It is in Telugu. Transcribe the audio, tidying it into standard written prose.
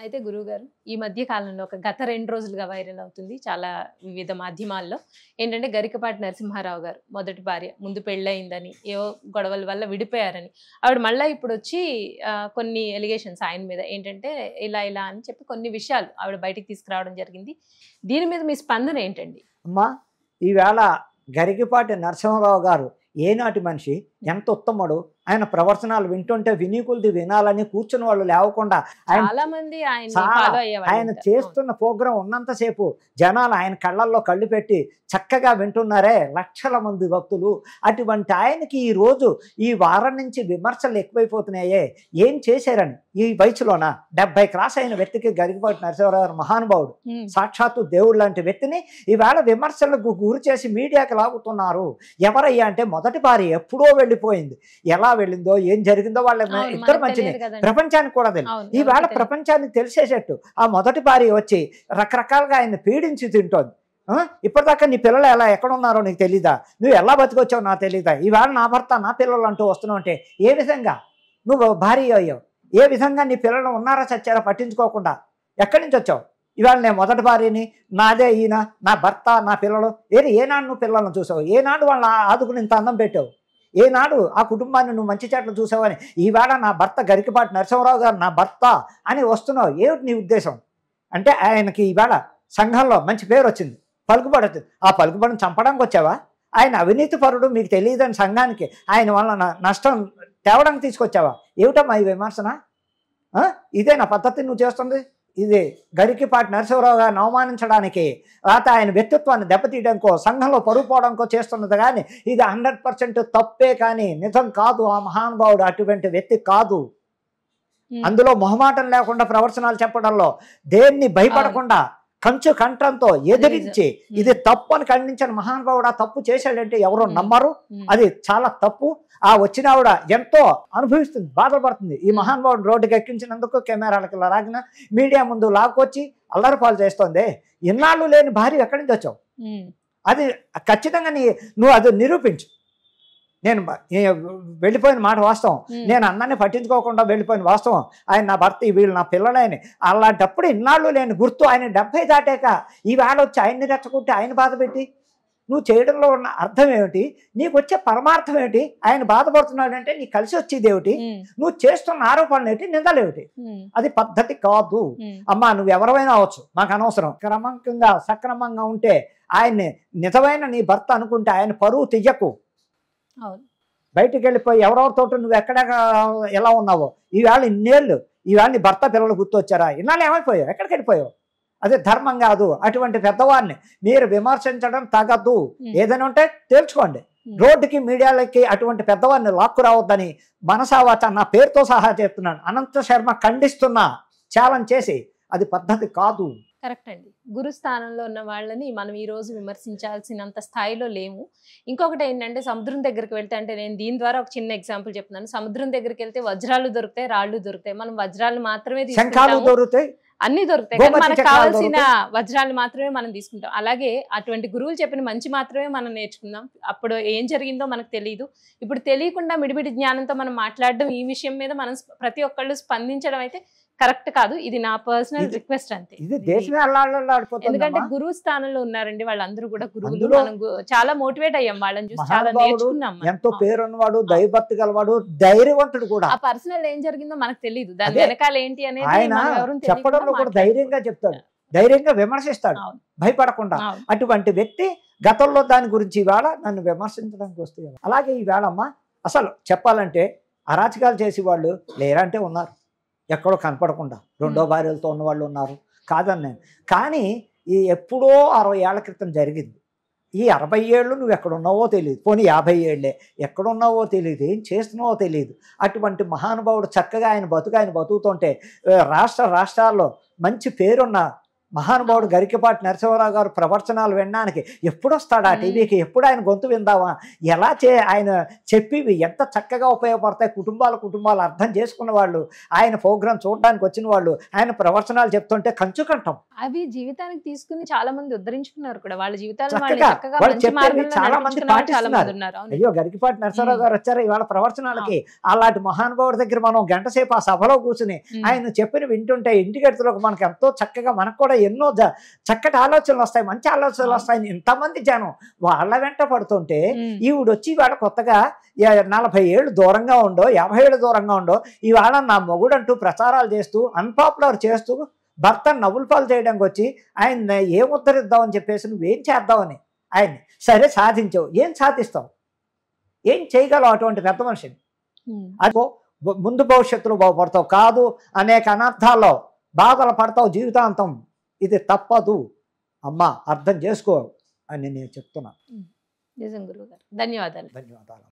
అయితే గురువుగారు ఈ మధ్య కాలంలో ఒక గత 2 రోజులుగా వైరల్ అవుతుంది. చాలా వివిధ మాధ్యమాల్లో. ఏంటంటే గరికపాటి నరసింహారావు గారు మొదటి భార్య ముందు పెళ్ళయిందని, ఏవో గొడవల వల్ల విడిపోయారని. ఆవిడ మళ్ళా ఇప్పుడొచ్చి కొన్ని ఎలిగేషన్స్ ఆయన మీద ఏంటంటే ఇలా అని చెప్పి కొన్ని విషయాలు ఆవిడ బయటికి తీసుకురావడం జరిగింది. దీని మీద మీ స్పందన ఏంటండి? అమ్మా, ఈవేళ గరికపాటి నరసింహారావు గారు ఏనాటి మనిషి, ఎంత ఉత్తముడు. ఆయన ప్రవచనాలు వింటుంటే వినీకులది వినాలని కూర్చుని వాళ్ళు లేవకుండా చాలా మంది ఆయన చేస్తున్న ప్రోగ్రాం ఉన్నంతసేపు జనాలు ఆయన కళ్ళల్లో కళ్ళు పెట్టి చక్కగా వింటున్నారే లక్షల మంది భక్తులు. అటువంటి ఆయనకి ఈరోజు ఈ వారం నుంచి విమర్శలు ఎక్కువైపోతున్నాయే. ఏం చేశారని ఈ వయసులోన 70 క్రాస్ అయిన వ్యక్తికి గరికపాటి నరసింహారావు గారు మహానుభావుడు, సాక్షాత్తు దేవుడు లాంటి వ్యక్తిని ఈవేళ విమర్శలకు గురి చేసి మీడియాకి లాగుతున్నారు. ఎవరయ్యా అంటే మొదటి భార్య ఎప్పుడో వెళ్ళిపోయింది. ఎలా వెళ్ళిందో ఏం జరిగిందో వాళ్ళ ఇద్దరు మంచిది, ప్రపంచానికి కూడా తెలియదు. ఈవేళ ప్రపంచానికి తెలిసేటట్టు ఆ మొదటి భార్య వచ్చి రకరకాలుగా ఆయన పీడించి తింటోంది. ఇప్పటిదాకా నీ పిల్లలు ఎలా ఎక్కడున్నారో నీకు తెలీదా, నువ్వు ఎలా బతికొచ్చావు నాకు తెలీదా, ఈవేళ నా భర్త నా పిల్లలు అంటూ వస్తున్నావు అంటే ఏ విధంగా నువ్వు భార్య అయ్యావు? ఏ విధంగా నీ పిల్లలు ఉన్నారా చచ్చారా పట్టించుకోకుండా ఎక్కడి నుంచి వచ్చావు? ఇవాళ నేను మొదటి భార్యని, నాదే ఈయన, నా భర్త నా పిల్లలు. ఏనాడు నువ్వు పిల్లలను చూసావు? ఏనాడు వాళ్ళ ఆదుకుని ఇంత అందం పెట్టావు? ఏనాడు ఆ కుటుంబాన్ని నువ్వు మంచి చెట్లు చూసావని ఈవేళ నా భర్త గరికపాటి నరసింహారావు గారు నా భర్త అని వస్తున్నావు. ఏమిటి నీ ఉద్దేశం? అంటే ఆయనకి ఈవేళ సంఘంలో మంచి పేరు వచ్చింది, పలుకుబడి వచ్చింది. ఆ పలుకుబడిని చంపడానికి వచ్చావా? ఆయన అవినీతి పరుడు మీకు తెలియదని సంఘానికి ఆయన వల్ల నష్టం తేవడానికి తీసుకొచ్చావా? ఏమిటమ్మా ఈ విమర్శన? ఇదే నా పద్ధతి నువ్వు చేస్తుంది? ఇది గరికపాటి నరసింహారావు గారిని అవమానించడానికి, తర్వాత ఆయన వ్యక్తిత్వాన్ని దెబ్బతీయడానికో సంఘంలో పరుగు పోవడానికో చేస్తున్నది. కానీ ఇది 100% తప్పే, కానీ నిజం కాదు. ఆ మహానుభావుడు అటువంటి వ్యక్తి కాదు. అందులో మొహమాటం లేకుండా ప్రవచనాలు చెప్పడంలో, దేన్ని భయపడకుండా కంచు కంఠంతో ఎదిరించి ఇది తప్పు అని ఖండించిన మహానుభావుడు ఆ తప్పు చేశాడంటే ఎవరో నమ్మరు. అది చాలా తప్పు. ఆ వచ్చిన ఆవిడ ఎంతో అనుభవిస్తుంది, బాధపడుతుంది. ఈ మహానుభావుడు రోడ్డుకి ఎక్కించినందుకు కెమెరాలకు లాగిన మీడియా ముందు లాక్కొచ్చి అల్లరిపాలు చేస్తోంది. ఇన్నాళ్ళు లేని భార్య ఎక్కడి నుంచి వచ్చావు? అది ఖచ్చితంగా నువ్వు అది నిరూపించు. నేను వెళ్ళిపోయిన మాట వాస్తవం, నేను అన్నాన్ని పట్టించుకోకుండా వెళ్ళిపోయిన వాస్తవం. ఆయన నా భర్త, వీళ్ళు నా పిల్లలని. అలాంటప్పుడు ఇన్నాళ్ళు లేని గుర్తు ఆయన 70 దాటాక ఈవేళ వచ్చి ఆయన్ని రెచ్చగొట్టి ఆయన బాధ పెట్టి నువ్వు చేయడంలో ఉన్న అర్థం ఏమిటి? నీకు వచ్చే పరమార్థం ఏమిటి? ఆయన బాధపడుతున్నాడు అంటే నీకు కలిసి వచ్చేది ఏమిటి? నువ్వు చేస్తున్న ఆరోపణలు ఏమిటి, నిందలేమిటి? అది పద్ధతి కాదు. అమ్మా, నువ్వు ఎవరైనా అవచ్చు, మాకు అనవసరం. క్రమంగా సక్రమంగా ఉంటే ఆయన్ని నిజమైన నీ భర్త అనుకుంటే ఆయన పరువు తీయకు. బయటికి వెళ్ళిపోయి ఎవరెవరితో నువ్వు ఎక్కడ ఎలా ఉన్నావో ఈవేళ ఇన్నేళ్ళు, ఈవేళ నీ భర్త పిల్లలు గుర్తొచ్చారా? ఇన్నాళ్ళు ఏమైపోయావు? ఎక్కడికి వెళ్ళిపోయావు? అదే ధర్మం కాదు. అటువంటి పెద్దవారిని మీరు విమర్శించడం తగదు. ఏదైనా ఉంటే తేల్చుకోండి. రోడ్డుకి మీడియాలకి అటువంటి పెద్దవారిని లాక్కు రావద్దని మనసావాచ నా పేరుతో సహా చెప్తున్నాను. అనంత శర్మ ఖండిస్తున్నా, ఛాలెంజ్ చేసి. అది పద్ధతి కాదు. కరెక్ట్ అండి. గురుస్థానంలో ఉన్న వాళ్ళని మనం ఈ రోజు విమర్శించాల్సినంత స్థాయిలో లేము. ఇంకొకటి ఏంటంటే సముద్రం దగ్గరికి వెళ్తే, అంటే నేను దీని ద్వారా ఒక చిన్న ఎగ్జాంపుల్ చెప్తున్నాను. సముద్రం దగ్గరికి వెళ్తే వజ్రాలు దొరుకుతాయి, రాళ్ళు దొరుకుతాయి. మనం వజ్రాలు మాత్రమే తీసుకుంటాం, అన్ని దొరుకుతాయి, కానీ మనకు కావాల్సిన వజ్రాలు మాత్రమే మనం తీసుకుంటాం. అలాగే అటువంటి గురువులు చెప్పిన మంచి మాత్రమే మనం నేర్చుకుందాం. అప్పుడు ఏం జరిగిందో మనకు తెలియదు. ఇప్పుడు తెలియకుండా మిడిమిడి జ్ఞానంతో మనం మాట్లాడడం, ఈ విషయం మీద మనం ప్రతి ఒక్కళ్ళు స్పందించడం అయితే కరెక్ట్ కాదు. ఇది నా పర్సనల్ రిక్వెస్ట్ అంతే. ఎందుకంటే గురువు స్థానంలో ఉన్నారండి వాళ్ళందరూ కూడా గురువులు. మనం చాలా మోటివేట్ అయ్యాం, వాళ్ళని చూసి చాలా నేర్చుకున్నాం. ఎంతో పేరున్నవాడు, దైవభక్తి గలవాడు, ధైర్యవంతుడు కూడా. ఆ పర్సనల్ ఏం జరిగిందో మనకు తెలియదు, దాని వెనకాల ఏంటి అనేది ఆయన చెప్పడంలో కూడా ధైర్యంగా చెప్తాడు, ధైర్యంగా విమర్శిస్తాడు, భయపడకుండా. అటువంటి వ్యక్తి గతంలో దాని గురించి ఈవేళ నన్ను విమర్శించడానికి వస్తే, అలాగే ఈవేళమ్మ అసలు చెప్పాలంటే అరాచకాలు చేసి వాళ్ళు లేరంటే ఉన్నారు, ఎక్కడో కనపడకుండా. రెండో భార్యలతో ఉన్న వాళ్ళు ఉన్నారు, కాదని నేను. కానీ ఈ ఎప్పుడో 60 ఏళ్ల క్రితం జరిగింది. ఈ 60 ఏళ్ళు నువ్వు ఎక్కడున్నావో తెలియదు, పోనీ 50 ఏళ్ళే, ఎక్కడున్నావో తెలియదు, ఏం చేస్తున్నావో తెలియదు. అటువంటి మహానుభావుడు చక్కగా ఆయన బతుకుతుంటే రాష్ట్రాల్లో మంచి పేరున్న మహానుభావుడు గరికపాటి నరసింహారావు గారు ప్రవచనాలు వినడానికి ఎప్పుడు వస్తాడు ఆ టీవీకి, ఎప్పుడు ఆయన గొంతు విందామా, ఎలా ఆయన చెప్పివి ఎంత చక్కగా ఉపయోగపడతాయి, కుటుంబాలు అర్థం చేసుకున్న వాళ్ళు, ఆయన ప్రోగ్రాం చూడడానికి వచ్చిన వాళ్ళు, ఆయన ప్రవచనాలు చెప్తుంటే కంచుకంటాం. అవి జీవితానికి తీసుకుని చాలా మంది ఉద్ధరించుకున్నారు కూడా, వాళ్ళ జీవితాలు చాలా మంది పాటిస్తున్నారు. అయ్యో గరికపాటి నరసింహారావు గారు వచ్చారు ఇవాళ ప్రవచనాలకి, అలాంటి మహానుభావుడి దగ్గర మనం గంట సేపు ఆ సభలో కూర్చుని ఆయన చెప్పిన వింటుంటే ఇంటికెడుతులకు మనకు ఎంతో చక్కగా, మనకు కూడా ఎన్నో చక్కటి ఆలోచనలు వస్తాయి, మంచి ఆలోచనలు వస్తాయి. ఇంతమంది జనం వాళ్ళ వెంట పడుతుంటే ఈవిడొచ్చి ఇవాళ కొత్తగా 40 ఏళ్ళు దూరంగా ఉండో 50 ఏళ్ళు దూరంగా ఉండో ఇవాళ నా మొగుడు అంటూ ప్రచారాలు చేస్తూ అన్పాపులర్ చేస్తూ భర్తను నవ్వుల పాలు చేయడానికి వచ్చి ఆయన ఏం ఉద్ధరిద్దామని చెప్పేసి నువ్వేం చేద్దామని ఆయన్ని. సరే సాధించావు, ఏం సాధిస్తావు, ఏం చేయగలవు అటువంటి పెద్ద మనిషిని? అదిగో ముందు భవిష్యత్తులో బాగుపడతావు, కాదు అనేక అనర్థాల్లో బాధలు పడతావు జీవితాంతం. ఇది తప్పదు అమ్మా, అర్థం చేసుకో అని నేను చెప్తున్నాను. నిజం గురువు గారు, ధన్యవాదాలు. ధన్యవాదాలు.